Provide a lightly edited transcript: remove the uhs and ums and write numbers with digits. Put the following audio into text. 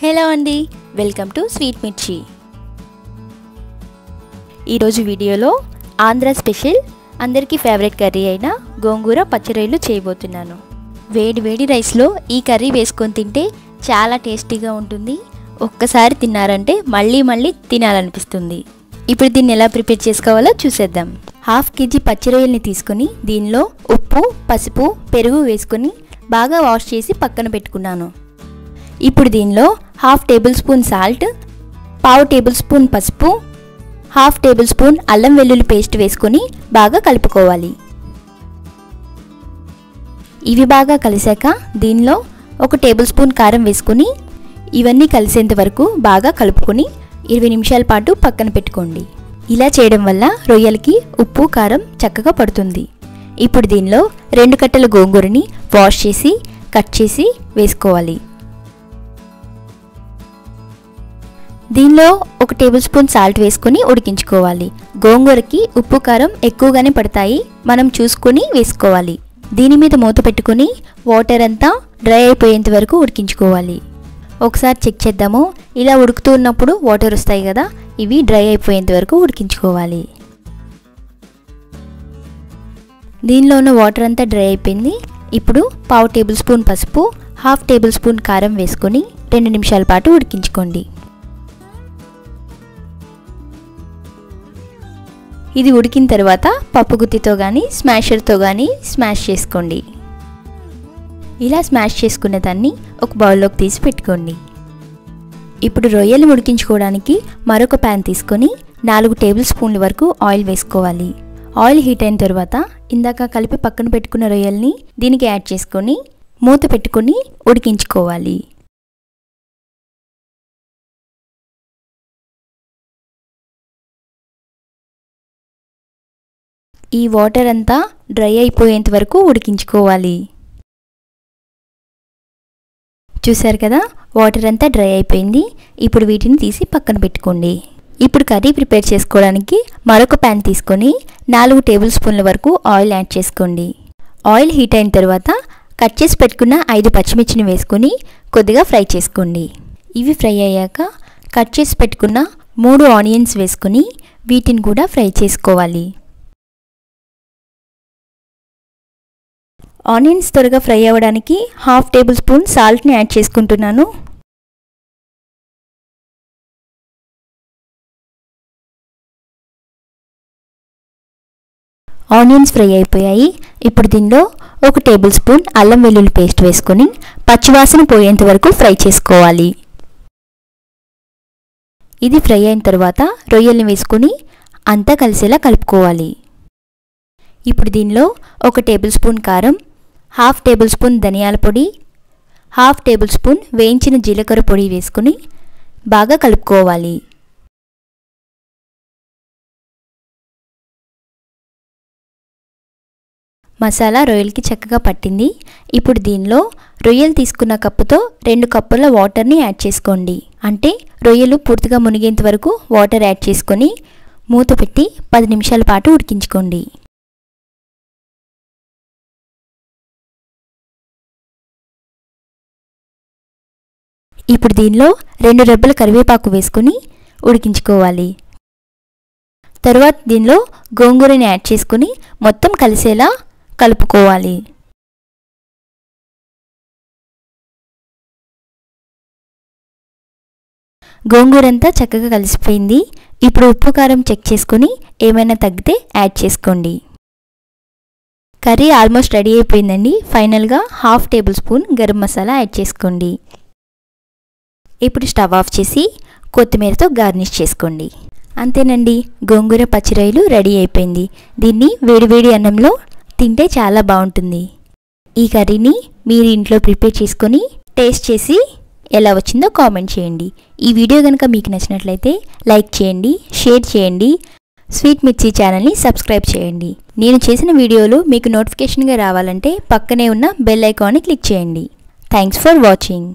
Hello అండి, welcome to sweet మిర్చి. ఈరోజు వీడియోలో ఆంధ్ర స్పెషల్ అందరికీ ఫేవరెట్ కర్రీ అయిన గోంగూర పచ్చి రొయ్యలు చేయబోతున్నాను. వేడి వేడి రైస్లో ఈ కర్రీ వేసుకొని తింటే చాలా టేస్టీగా ఉంటుంది. ఒక్కసారి తిన్నారంటే మళ్ళీ మళ్ళీ తినాలనిపిస్తుంది. ఇప్పుడు దీన్ని ఎలా ప్రిపేర్ చేసుకోవాలో చూసేద్దాం. 1/2 kg పచ్చి రొయ్యల్ని తీసుకొని దీనిలో ఉప్పు, పసుపు, పెరుగు వేసుకొని బాగా వాష్ చేసి పక్కన పెట్టుకున్నాను. ఇప్పుడు దీనిలో 1/2 table spoon salt, 1/2 table spoon పసుపు, 1/2 టేబుల్ స్పూన్ అల్లం వెల్లుల్లి పేస్ట్ వేసుకొని బాగా కలుపుకోవాలి. ఇవి బాగా కలిసాక దీనిలో 1 టేబుల్ స్పూన్ కారం వేసుకొని ఇవన్నీ కలిసేంత వరకు బాగా కలుపుకొని 20 నిమిషాల పాటు పక్కన పెట్టుకోండి. ఇలా చేయడం వల్ల రొయ్యలకి ఉప్పు, కారం చక్కగా పడుతుంది. ఇప్పుడు దీనిలో 2 కట్టల గోంగూరని వాష్ చేసి కట్ చేసి వేసుకోవాలి. దీనిలో 1 టేబుల్ స్పూన్ సాల్ట్ వేసుకొని ఉడికించుకోవాలి. గోంగూరకి ఉప్పు, కారం ఎక్కువగానే పడతాయి, మనం చూసుకొని వేసుకోవాలి. దీని మీద మూత పెట్టుకొని వాటర్ అంతా డ్రై అయిపోయేంత వరకు ఉడికించుకోవాలి. ఒకసారి చెక్ చేద్దాము. ఇలా ఉడుకుతూ ఉన్నప్పుడు వాటర్ వస్తాయి కదా, ఇవి డ్రై అయిపోయేంత వరకు ఉడికించుకోవాలి. దీనిలో ఉన్న వాటర్ అంతా డ్రై అయిపోయింది. ఇప్పుడు 1/2 టేబుల్ స్పూన్ పసుపు, 1/2 టేబుల్ స్పూన్ కారం వేసుకొని 2 నిమిషాల పాటు ఉడికించుకోండి. ఇది ఉడికిన తర్వాత పప్పు గుత్తితో కానీ స్మాషర్తో కానీ స్మాష్ చేసుకోండి. ఇలా స్మాష్ చేసుకున్న దాన్ని ఒక బౌల్లోకి తీసి పెట్టుకోండి. ఇప్పుడు రొయ్యలు ఉడికించుకోవడానికి మరొక ప్యాన్ తీసుకొని 4 టేబుల్ స్పూన్ల వరకు ఆయిల్ వేసుకోవాలి. ఆయిల్ హీట్ అయిన తర్వాత ఇందాక కలిపి పక్కన పెట్టుకున్న రొయ్యల్ని దీనికి యాడ్ చేసుకొని మూత పెట్టుకొని ఉడికించుకోవాలి. ఈ వాటర్ అంతా డ్రై అయిపోయేంత వరకు ఉడికించుకోవాలి. చూసారు కదా, వాటర్ అంతా డ్రై అయిపోయింది. ఇప్పుడు వీటిని తీసి పక్కన పెట్టుకోండి. ఇప్పుడు కర్రీ ప్రిపేర్ చేసుకోవడానికి మరొక ప్యాన్ తీసుకొని 4 టేబుల్ స్పూన్ల వరకు ఆయిల్ యాడ్ చేసుకోండి. ఆయిల్ హీట్ అయిన తర్వాత కట్ చేసి పెట్టుకున్న 5 పచ్చిమిర్చిని వేసుకొని కొద్దిగా ఫ్రై చేసుకోండి. ఇవి ఫ్రై అయ్యాక కట్ చేసి పెట్టుకున్న 3 ఆనియన్స్ వేసుకొని వీటిని కూడా ఫ్రై చేసుకోవాలి. ఆనియన్స్ త్వరగా ఫ్రై అవ్వడానికి 1/2 టేబుల్ స్పూన్ సాల్ట్ని యాడ్ చేసుకుంటున్నాను. ఆనియన్స్ ఫ్రై అయిపోయాయి. ఇప్పుడు దీనిలో 1 టేబుల్ స్పూన్ అల్లం వెల్లుల్లి పేస్ట్ వేసుకొని పచ్చివాసన పోయేంత వరకు ఫ్రై చేసుకోవాలి. ఇది ఫ్రై అయిన తర్వాత రొయ్యల్ని వేసుకొని అంతా కలిసేలా కలుపుకోవాలి. ఇప్పుడు దీనిలో 1 టేబుల్ స్పూన్ కారం, 1/2 టేబుల్ స్పూన్ ధనియాల పొడి, 1/2 టేబుల్ స్పూన్ వేయించిన జీలకర్ర పొడి వేసుకొని బాగా కలుపుకోవాలి. మసాలా రొయ్యలకి చక్కగా పట్టింది. ఇప్పుడు దీనిలో రొయ్యలు తీసుకున్న కప్పుతో 2 కప్పుల వాటర్ని యాడ్ చేసుకోండి. అంటే రొయ్యలు పూర్తిగా మునిగేంత వరకు వాటర్ యాడ్ చేసుకొని మూత పెట్టి 10 నిమిషాల పాటు ఉడికించుకోండి. ఇప్పుడు దీనిలో 2 రెబ్బల కరివేపాకు వేసుకొని ఉడికించుకోవాలి. తరువాత దీనిలో గోంగూరని యాడ్ చేసుకొని మొత్తం కలిసేలా కలుపుకోవాలి. గోంగూర అంతా చక్కగా కలిసిపోయింది. ఇప్పుడు ఉప్పు, కారం చెక్ చేసుకొని ఏమైనా తగ్గితే యాడ్ చేసుకోండి. కర్రీ ఆల్మోస్ట్ రెడీ అయిపోయిందండి. ఫైనల్గా 1/2 table spoon garam masala add చేసుకోండి. ఇప్పుడు స్టవ్ ఆఫ్ చేసి కొత్తిమీరతో గార్నిష్ చేసుకోండి. అంతేనండి, గోంగూర పచ్చి రొయ్యలు రెడీ అయిపోయింది. దీన్ని వేడివేడి అన్నంలో తింటే చాలా బాగుంటుంది. ఈ కర్రీని మీరు ఇంట్లో ప్రిపేర్ చేసుకొని టేస్ట్ చేసి ఎలా వచ్చిందో కామెంట్ చేయండి. ఈ వీడియో కనుక మీకు నచ్చినట్లయితే లైక్ చేయండి, షేర్ చేయండి, స్వీట్ మిర్చి ఛానల్ని సబ్స్క్రైబ్ చేయండి. నేను చేసిన వీడియోలు మీకు నోటిఫికేషన్గా రావాలంటే పక్కనే ఉన్న బెల్ ఐకాన్ని క్లిక్ చేయండి. Thanks for watching.